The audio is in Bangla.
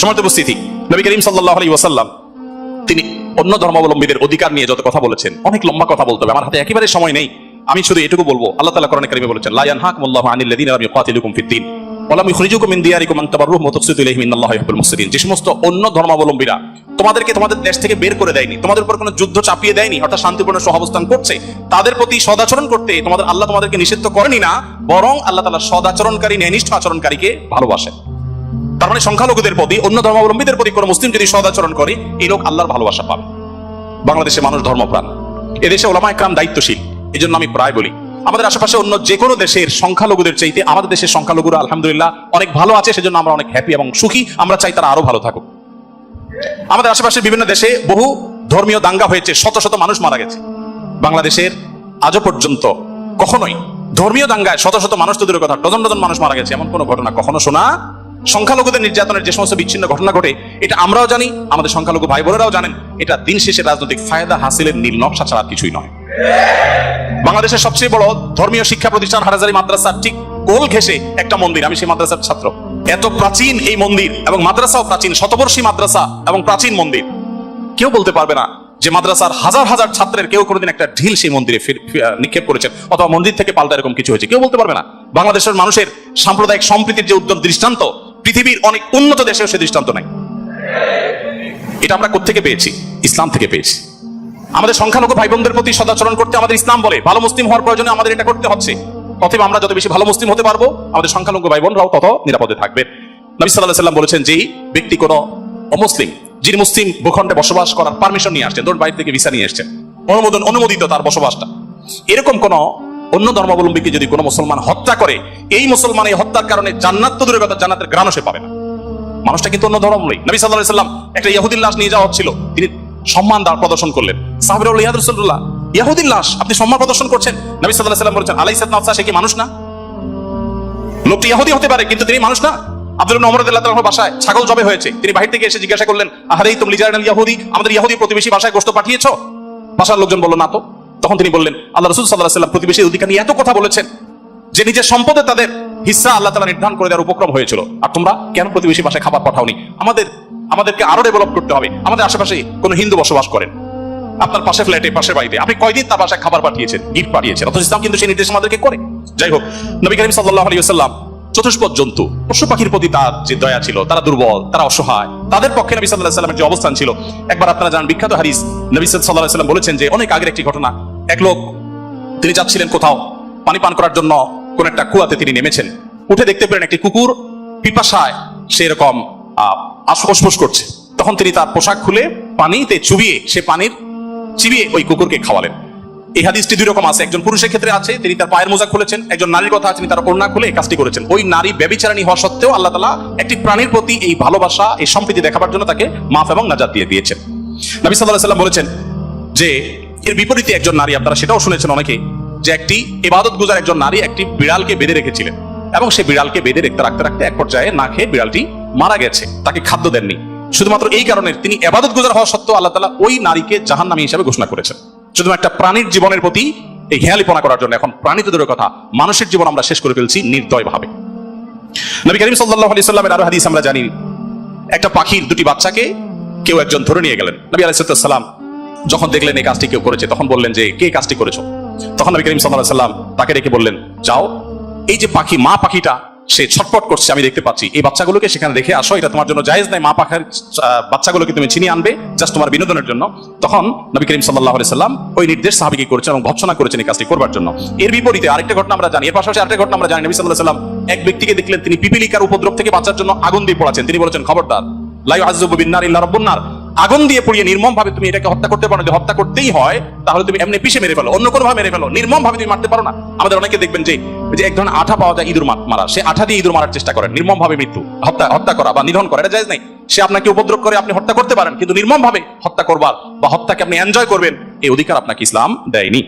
সম্মানিত উপস্থিতি, নবী করিম সাল্লাল্লাহু আলাইহি ওয়াসাল্লাম তিনি অন্য ধর্মাবলম্বীদের অধিকার নিয়ে যত কথা বলেছেন, অনেক লম্বা কথা বলতে হবে, আমার হাতে একেবারে সময় নেই। আমি শুধু এটুকু বলবো, আল্লাহ তাআলা কোরআনে কারিমে বলেছেন, লা ইয়ানহাকুমুল্লাহু আনিল লাযিনা লাম ইউকাতিলুকুম ফিদ-দীন ওয়া লাম ইখরিজুকুম মিন দিয়ারিকুম আন তাবাররুহুম ওয়া তুকসিতু ইলাইহিম ইন্নাল্লাহা ইউহিব্বুল মুহসিনিন। যে সমস্ত অন্য ধর্মাবলম্বীরা তোমাদেরকে তোমাদের দেশ থেকে বের করে দেয়নি, তোমাদের উপর কোনো যুদ্ধ চাপিয়ে দেয়নি, অর্থাৎ শান্তিপূর্ণ সহাবস্থান করছে, তাদের প্রতি সদাচরণ করতে আল্লাহ তোমাদেরকে নিষিদ্ধ করেনি না, বরং আল্লাহ তাআলা সদাচরণকারী, ন্যায়নিষ্ঠ আচরণকারীকে ভালোবাসেন। তার মানে সংখ্যালঘুদের প্রতি, অন্য ধর্মাবলম্বীদের প্রতি কোনো মুসলিম যদি সদাচরণ করে, এই লোক আল্লাহর ভালোবাসা পাবে। বাংলাদেশে মানুষ ধর্মপ্রাণ, এদেশে ওলামায়ে কেরাম দায়িত্বশীল। এই জন্য আমি প্রায় বলি, আমাদের আশেপাশে অন্য যে কোনো দেশের সংখ্যালঘুদের চাইতে আমাদের দেশের সংখ্যালঘুরা আলহামদুলিল্লাহ অনেক ভালো আছে, সেজন্য আমরা অনেক হ্যাপি এবং সুখী। আমরা চাই তারা আরো ভালো থাকুক। আমাদের আশেপাশের বিভিন্ন দেশে বহু ধর্মীয় দাঙ্গা হয়েছে, শত শত মানুষ মারা গেছে। বাংলাদেশের আজও পর্যন্ত কখনোই ধর্মীয় দাঙ্গায় শত শত মানুষ তো দূরের কথা, ডজন ডজন মানুষ মারা গেছে, এমন কোনো ঘটনা কখনো শোনা। সংখ্যালঘুদের নির্যাতনের যে সমস্ত বিচ্ছিন্ন ঘটনা ঘটে, এটা আমরাও জানি, আমাদের সংখ্যালঘু ভাই বোনেরাও জানেন। এটা দিন শেষে রাজনৈতিক ফায়দা হাসিলের নীল নকশা ছাড়া কিছুই নয়। বাংলাদেশের সবচেয়ে বড় ধর্মীয় শিক্ষা প্রতিষ্ঠান হাটহাজারী মাদ্রাসা ঠিক গোল ঘেঁষে একটা মন্দির, আমি সেই মাদ্রাসার ছাত্র। এত প্রাচীন এই মন্দির এবং মাদ্রাসাও প্রাচীন, শতবর্ষী মাদ্রাসা এবং প্রাচীন মন্দির। কেউ বলতে পারবে না যে মাদ্রাসার হাজার হাজার ছাত্রের কেউ কোনোদিন একটা ঢিল সেই মন্দিরে নিক্ষেপ করেছেন অথবা মন্দির থেকে পাল্টা এরকম কিছু হয়েছে, কেউ বলতে পারবে না। বাংলাদেশের মানুষের সাম্প্রদায়িক সম্প্রীতির যে উদ্যম দৃষ্টান্ত, পৃথিবীর অনেক উন্নত দেশেও সে দৃষ্টান্ত নাই। এটা আমরা কোত্থেকে পেয়েছি? ইসলাম থেকে পেয়েছি। আমাদের সংখ্যালঘু ভাই বোনদের প্রতি সদাচরণ করতে আমাদের ইসলাম বলে, ভালো মুসলিম হওয়ার প্রয়োজনে আমাদের এটা করতে হচ্ছে। অতএব আমরা যত বেশি ভালো মুসলিম হতে পারবো, আমাদের সংখ্যালঘু ভাই বোনরাও তত নিরাপদে থাকবে। নবী সাল্লাল্লাহু আলাইহি ওয়াসাল্লাম বলেছেন, যেই ব্যক্তি কোনো অমুসলিম, যিনি মুসলিম ভূখণ্ডে বসবাস করার পারমিশন নিয়ে আসছেন, ধরুন বাইরে থেকে ভিসা নিয়ে আসছেন, অনুমোদিত তার বসবাসটা, এরকম কোন অন্য ধর্মাবলম্বীকে যদি কোনো মুসলমান হত্যা করে, এই মুসলমান এই হত্যার কারণে জান্নাত তো দূরের কথা, জান্নাতের ঘ্রাণও সে পাবে না। মানুষটা কিন্তু অন্য ধর্মাবলম্বী। নবী সাল্লাল্লাহু আলাইহি ওয়াসাল্লাম একটা ইহুদির লাশ নিয়ে যাওয়া হচ্ছিল, তিনি সম্মান প্রদর্শন করলেন। সাহাবীরা বললেন, ইয়া রাসূলুল্লাহ, ইহুদির লাশ আপনি সম্মান প্রদর্শন করছেন? নবী সাল্লাল্লাহু আলাইহি ওয়াসাল্লাম বলেছেন, আলাইসাত নাফসা, সে কি মানুষ না? লোকটি ইহুদি হতে পারে কিন্তু তিনি মানুষ না। আব্দুল্লাহ ইবনে ওমর রাদিয়াল্লাহু আনহু বাসায় ছাগল জবে হয়েছে, তিনি বাহির থেকে এসে জিজ্ঞাসা করলেন, আহারেই তুম লিজারিনাল ইহুদি, আমাদের ইহুদি প্রতিবেশী বাসায় গোশত পাঠিয়েছো? বাসার লোকজন বলল, না তো। তখন তিনি বললেন, আল্লাহ রাসূল সাল্লাল্লাহু আলাইহি ওয়াসাল্লাম প্রতিবেশীর অধিকার নিয়ে এত কথা বলেছেন যে নিজের সম্পদে তাদের হিস্সা আল্লাহ তাআলা নির্ধারণ করে দেওয়ার উপক্রম হয়েছিল, আর তোমরা কেন প্রতিবেশী বাসায় খাবার পাঠাওনি? আমাদেরকে আরো ডেভেলপ করতে হবে। আমাদের আশেপাশে কোনো হিন্দু বসবাস করেন, আপনার পাশে ফ্ল্যাটে, পাশে বাড়িতে, আপনি কয়দিন তার বাসায় খাবার পাঠিয়েছেন, গিফট পাঠিয়েছেন, অথচ ইসলাম কিন্তু সেই নির্দেশ আমাদেরকে করে। যাই হোক, নবী করিম সাল্লাল্লাহু আলাইহি ওয়াসাল্লাম চতুষ্পদ জন্তু, পশু পাখির প্রতি তার যে দয়া ছিল, তারা দুর্বল, তারা অসহায়, তাদের পক্ষে নবী সাল্লাল্লাহু আলাইহি ওয়াসাল্লামের যে অবস্থান ছিল, একবার আপনারা জানেন বিখ্যাত হাদিস, নবী সাল্লাল্লাহু আলাইহি ওয়াসাল্লাম বলেছেন যে অনেক আগের একটি ঘটনা। এক লোক, তিনি যাচ্ছিলেন কোথাও পানি পান করার জন্য, কোন একটা কুয়াতে তিনি নেমেছেন, উঠে দেখতে পেলেন একটি কুকুর পিপাসায় সেরকম আশফোস করছে। তখন তিনি তার পোশাক খুলে পানিতে চুবিয়ে, সে পানির চিবিয়ে ওই কুকুরকে খাওয়ালেন। এই হাদিসটি দুই রকম আছে, একজন পুরুষের ক্ষেত্রে আছে, তিনি তার পায়ের মোজা খুলেছেন, একজন নারীর কথা আছে, তিনি তার ওড়না খুলে এই কাজটি করেছেন। ওই নারী ব্যভিচারিণী হওয়া সত্ত্বেও আল্লাহ তাআলা একটি প্রাণীর প্রতি এই ভালোবাসা, এই সম্প্রীতি দেখাবার জন্য তাকে মাফ এবং নাজাত দিয়ে দিয়েছেন। নবী সাল্লাল্লাহু আলাইহি ওয়াসাল্লাম বলেছেন যে এর বিপরীতে একজন নারী, আপনারা সেটাও শুনেছেন অনেকে, যে একটি ইবাদত গুজার একজন নারী একটি বিড়ালকে বেঁধে রেখেছিলেন এবং সেই বিড়ালকে বেঁধে রাখতে রাখতে এক পর্যায়ে না খেয়ে বিড়ালটি মারা গেছে, তাকে খাদ্য দেননি। শুধুমাত্র এই কারণে তিনি ইবাদত গুজার হওয়া সত্ত্বেও আল্লাহ তাআলা ওই নারীকে জাহান্নামী হিসেবে ঘোষণা করেছেন, শুধুমাত্র একটা প্রাণীর জীবনের প্রতি এই হেয়ালিপনা করার জন্য। এখন প্রাণী তো দূরের কথা, মানুষের জীবন আমরা শেষ করে ফেলছি নির্দয় ভাবে। নবী করিম সাল্লাল্লাহু আলাইহি ওয়াসাল্লামের আরো হাদিস আমরা জানি, একটা পাখির দুটি বাচ্চাকে কেউ একজন ধরে নিয়ে গেলেন। নবী আলাইহিস সালাম যখন দেখলেন এই কাজটি কেউ করেছে, তখন বললেন যে কে কাজটি করেছো? তখন নবী করিম সাল্লাল্লাহু আলাইহি ওয়াসাল্লাম তাকে ডেকে বললেন, যাও, এই যে পাখি, মা পাখিটা সে ছটফট করছে, আমি দেখতে পাচ্ছি, এই বাচ্চাগুলোকে সেখানে রেখে আসো, এটা তোমার জন্য জায়েজ নাই, মা পাখির বাচ্চাগুলোকে তুমি ছিনিয়ে আনবে জাস্ট তোমার বিনোদনের জন্য। তখন নবী করিম সাল্লাল্লাহু আলাইহি ওয়াসাল্লাম ওই নির্দেশ সাহাবীকে করেছেন এবং ভৎসনা করেছেন এই কাজটি করবার জন্য। এর বিপরীতে আরেকটা ঘটনা আমরা জানি, এর পাশাপাশি আরেকটা ঘটনা আমরা জানি, নবী সাল্লাল্লাহু আলাইহি ওয়াসাল্লাম এক ব্যক্তিকে দেখলেন, তিনি পিপিলিকার উপদ্রব থেকে বাঁচার জন্য আগুন দিয়ে পোড়াচ্ছেন। তিনি বলেছেন, খবরদার, লা ইউআযযিবু বিন-নার ইল্লা রাব্বুন নার, আগুন দিয়ে পুড়িয়ে নির্মম ভাবে তুমি এটাকে হত্যা করতে পারো না। যদি হত্যা করতেই হয় তাহলে তুমি এমনি পিষে মেরে ফেলো, অন্য কোনো ভাবে মেরে ফেলো, নির্মম ভাবে তুমি মারতে পারো না। আমাদের অনেকে দেখবেন যে এক ধরনের আঠা পাওয়া যায় ইঁদুর মারা, সে আঠা দিয়ে ইঁদুর মারার চেষ্টা করেন, নির্মম ভাবে মৃত্যু, হত্যা করা বা নিধন করা, এটা জায়েজ নাই। সে আপনাকে উপদ্রব করে, আপনি হত্যা করতে পারেন, কিন্তু নির্মম ভাবে হত্যা করবার বা হত্যাকে আপনি এনজয় করবেন, এই অধিকার আপনাকে ইসলাম দেয়নি।